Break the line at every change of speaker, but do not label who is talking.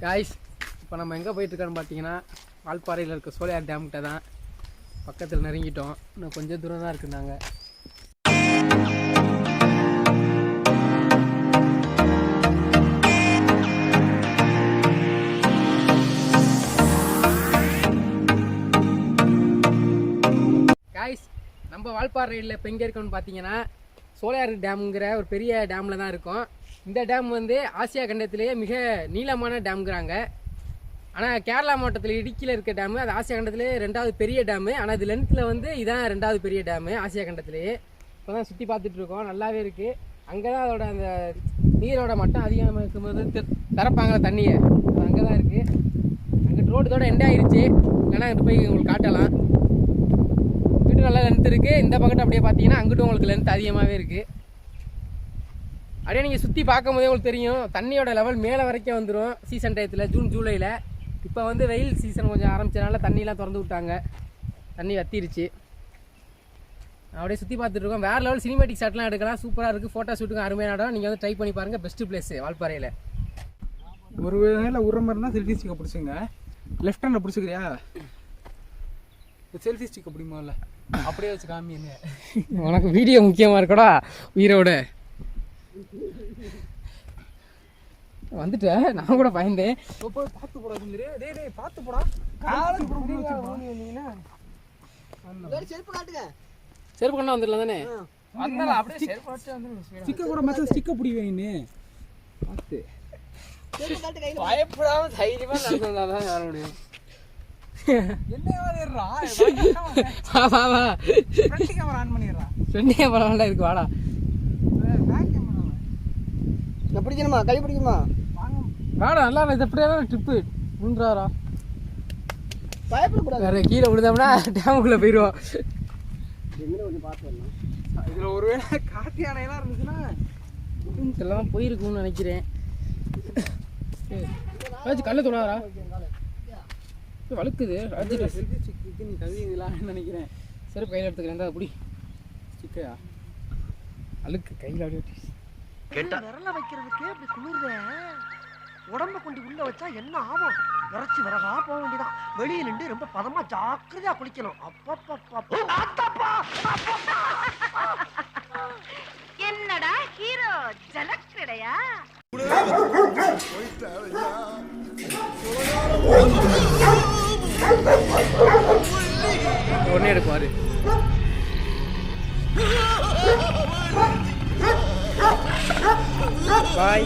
Guys, இப்போ நம்ம எங்கே போயிட்டுருக்கோன்னு பார்த்தீங்கன்னா வால்பாறையில் இருக்க சோலையார் டேம்கிட்ட தான். பக்கத்தில் நெருங்கிட்டோம். இன்னும் கொஞ்சம் தூரம் தான் இருக்குது. நாங்கள் காய்ஸ், நம்ம வால்பாறையில் இப்போ எங்கே இருக்கோம்னு பார்த்தீங்கன்னா சோலையார் டேம்ங்கிற ஒரு பெரிய டேமில் தான் இருக்கும். இந்த டேம் வந்து ஆசியா கண்டத்திலேயே மிக நீளமான டேம்ங்கிறாங்க. ஆனால் கேரளா மாவட்டத்தில் இடுக்கியில் இருக்க டேமு அது ஆசியா கண்டத்திலே 2வது பெரிய டேமு. ஆனால் இது லென்த்தில் வந்து இதான் 2வது பெரிய டேமு ஆசியா கண்டத்திலேயே. இப்போ தான் சுற்றி பார்த்துட்ருக்கோம். நல்லாவே இருக்குது. அங்கே தான் அதோட அந்த நீரோட மட்டம் அதிகமாக இருக்கும்போது திறப்பாங்கள தண்ணியை, அது அங்கே தான் இருக்குது. அங்கே ரோடு எண்ட் ஆகிடுச்சு. இல்லைன்னா அங்கிட்டு போய் உங்களுக்கு காட்டலாம். இங்கிட்டும் நல்லா லென்த் இருக்குது. இந்த பக்கத்து அப்படியே பார்த்தீங்கன்னா அங்கிட்டும் உங்களுக்கு லென்த் அதிகமாகவே இருக்குது. அப்படியே நீங்கள் சுற்றி பார்க்கும் போதே உங்களுக்கு தெரியும் தண்ணியோட லெவல் மேலே வரைக்கும் வந்துடும். சீசன் டயத்தில் ஜூன் ஜூலையில். இப்போ வந்து வெயில் சீசன் கொஞ்சம் ஆரம்பிச்சதுனால தண்ணியெலாம் திறந்து விட்டாங்க. தண்ணி வத்திருச்சு. அப்படியே சுற்றி பார்த்துட்ருக்கோம். வேறு லெவல் சினிமேட்டிக் ஷாட்லாம் எடுக்கலாம். சூப்பராக இருக்குது. ஃபோட்டோ ஷூட்டுக்கும் அருமையான இடம். நீங்கள் வந்து ட்ரை பண்ணி பாருங்கள். பெஸ்ட்டு பிளேஸு வால்பாறையில்.
ஒரு வேளை உர மாதிரி தான் செல்ஃபி ஸ்டிக்கை பிடிச்சிங்க. லெஃப்ட் ஹேண்டில் பிடிச்சிக்கிறியா? செல்ஃபி ஸ்டிக்கை பிடிக்குமா? இல்லை அப்படியே வச்சு காமிங்க.
உனக்கு வீடியோ முக்கியமாக இருக்கடா உயிரோட. வந்துட்டேன். நான் கூட பயந்தேன்.
பார்த்து போடா சுந்தரி. டேய் பார்த்து போடா.
செருப்பு கண்ணா வந்துடலாம் தானே.
ஸ்டிக்கர் கூட மச்சான் ஸ்டிக்கர் பிடி வேணு. பார்த்து
பயப்படாம தைரியமா நடந்தா தான் வர முடியும்.
என்ன ஏறா?
வா வா
ஃப்ரண்ட் கேமரா ஆன் பண்ணிடுறா.
ஃப்ரண்ட் கேமரா வேண்டாம் இருக்கு. வாடா.
பேக் கேமரா
நான் பிடிக்கணுமா? கை பிடிக்குமா?
வாடா. நல்லா இது எப்படியா ட்ரிப்பு விழுந்துறாரா?
பயப்படக்கூடாது.
வேற கீழே விழுந்தோம்னா டேமுக்குள்ளே போயிடுவோம்.
கொஞ்சம் பார்த்து வரலாம்.
இதில் ஒருவேளை காட்டு யானையெல்லாம் இருந்துச்சுன்னா
எல்லாம் போயிருக்கும்னு நினைக்கிறேன். கல்ல தொடாரா வழுக்குது.
செல்ஃபி ஸ்டிக்கு நீ தவிங்களான்னு நினைக்கிறேன்.
சரி கையில் எடுத்துக்கிறேன். அப்படி
ஸ்டிக்கையா
அழுக்கு கையில் அப்படியே
விரல வைக்கிறதுக்கே இப்படி குளிர்றேன். உடம்ப கொண்டு உள்ள வச்சா என்ன ஆகும்? விரைச்சி விறகா போக வேண்டியதான். வெளியே நின்று ரொம்ப பதமா ஜாக்கிரதையா குளிக்கணும்.
என்னடா ஹீரோ ஜலக்கடையா?
உடனே எடுப்பாரு. பாய்.